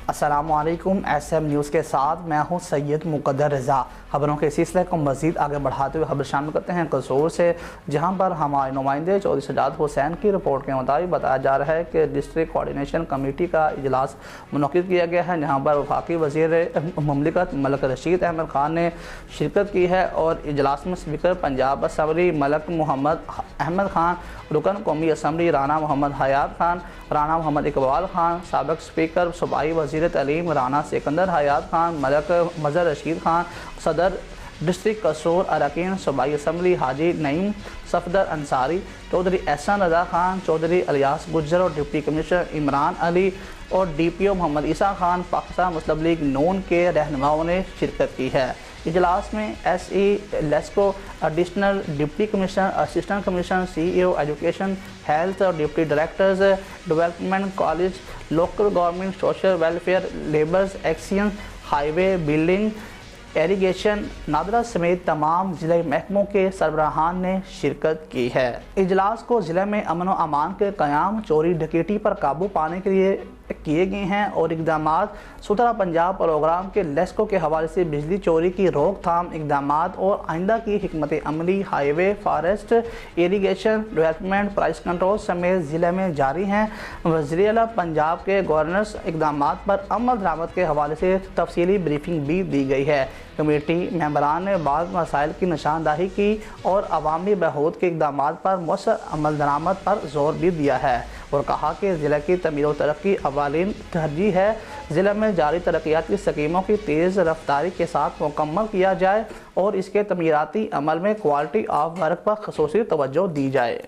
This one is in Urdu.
السلام علیکم، ایس ایم نیوز کے ساتھ میں ہوں سید مقدر رضا۔ خبروں کے سلسلے کو مزید آگے بڑھاتے ہوئے خبر شامل کرتے ہیں قصور سے، جہاں پر ہمارے نمائندے چودھری سجاد حسین کی رپورٹ کے مطابق بتایا جا رہا ہے کہ ڈسٹرکٹ کوارڈینیشن کمیٹی کا اجلاس منعقد کیا گیا ہے، جہاں پر وفاقی وزیر مملکت ملک رشید احمد خان نے شرکت کی ہے اور اجلاس میں اسپیکر پنجاب اسمبلی ملک محمد احمد خان، رکن قومی اسمبلی رانا محمد حیات خان، رانا محمد اقبال خان، سابق اسپیکر صوبائی وزیر تعلیم رانا سکندر حیات خان، ملک مظہر رشید خان، صدر ڈسٹرکٹ قصور، اراکین صوبائی اسمبلی حاجی نعیم صفدر انصاری، چودھری احسن رضا خان، چودھری الیاس گجر اور ڈپٹی کمشنر عمران علی اور D P O Muhammad Isa Khan, Pakistan Muslim League Noon کے رہنماؤں نے شرکت کی ہے۔ اجلاس میں S E LESCO, additional deputy commissioner, assistant commissioner, C E O education health اور deputy directors development college, local government, social welfare, labours exchange, highway, building, irrigation, NADRA سمیت تمام ضلعی محکموں کے سربراہان نے شرکت کی ہے۔ اجلاس کو ضلع میں امن و امان کے قیام، چوری ڈکیٹی پر قابو پانے کے لیے کیے گئے ہیں اور اقدامات، ستھرا پنجاب پروگرام کے لیسکو کے حوالے سے بجلی چوری کی روک تھام اقدامات اور آئندہ کی حکمت عملی، highway, forest, irrigation, development, price control سمیت ضلع میں جاری ہیں۔ وزیر اعلیٰ پنجاب کے گورنرز اقدامات پر عمل درآمد کے حوالے سے تفصیلی بریفنگ بھی دی گئی ہے۔ کمیٹی ممبران نے بعض مسائل کی نشاندہی کی اور عوامی بہبود کے اقدامات پر مؤثر عمل درآمد پر زور بھی دیا ہے اور کہا کہ ضلع کی تعمیر و ترقی اولین ترجیح ہے۔ ضلع میں جاری ترقیاتی اسکیموں کی تیز رفتاری کے ساتھ مکمل کیا جائے اور اس کے تعمیراتی عمل میں کوالٹی آف ورک پر خصوصی توجہ دی جائے۔